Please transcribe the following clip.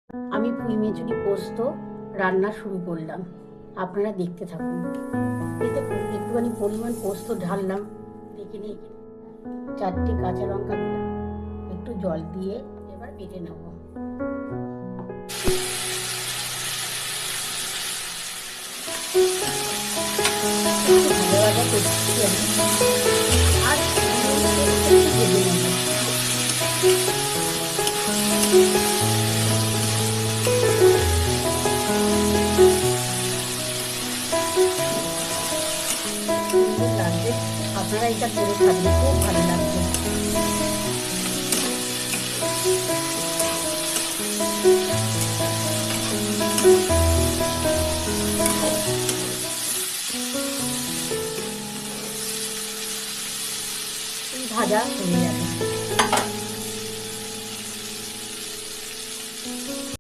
আমি পুঁই মেচুরি পোস্ত রান্না শুরু করলাম, আপনারা দেখতে থাকুন। এতে একটুখানি পরিমাণ পোস্ত ঢাললাম, দেখে নিয়ে 4টে কাঁচা লঙ্কা দিলাম, একটু জল দিয়ে এবার বেটে নেব। ভাজা ভাজা করছি আমি, আর একটু ভেজে নেব। লাগবে, আপনারা এটা করে খাবেন, খুব ভালো লাগবে। ভাজা হয়ে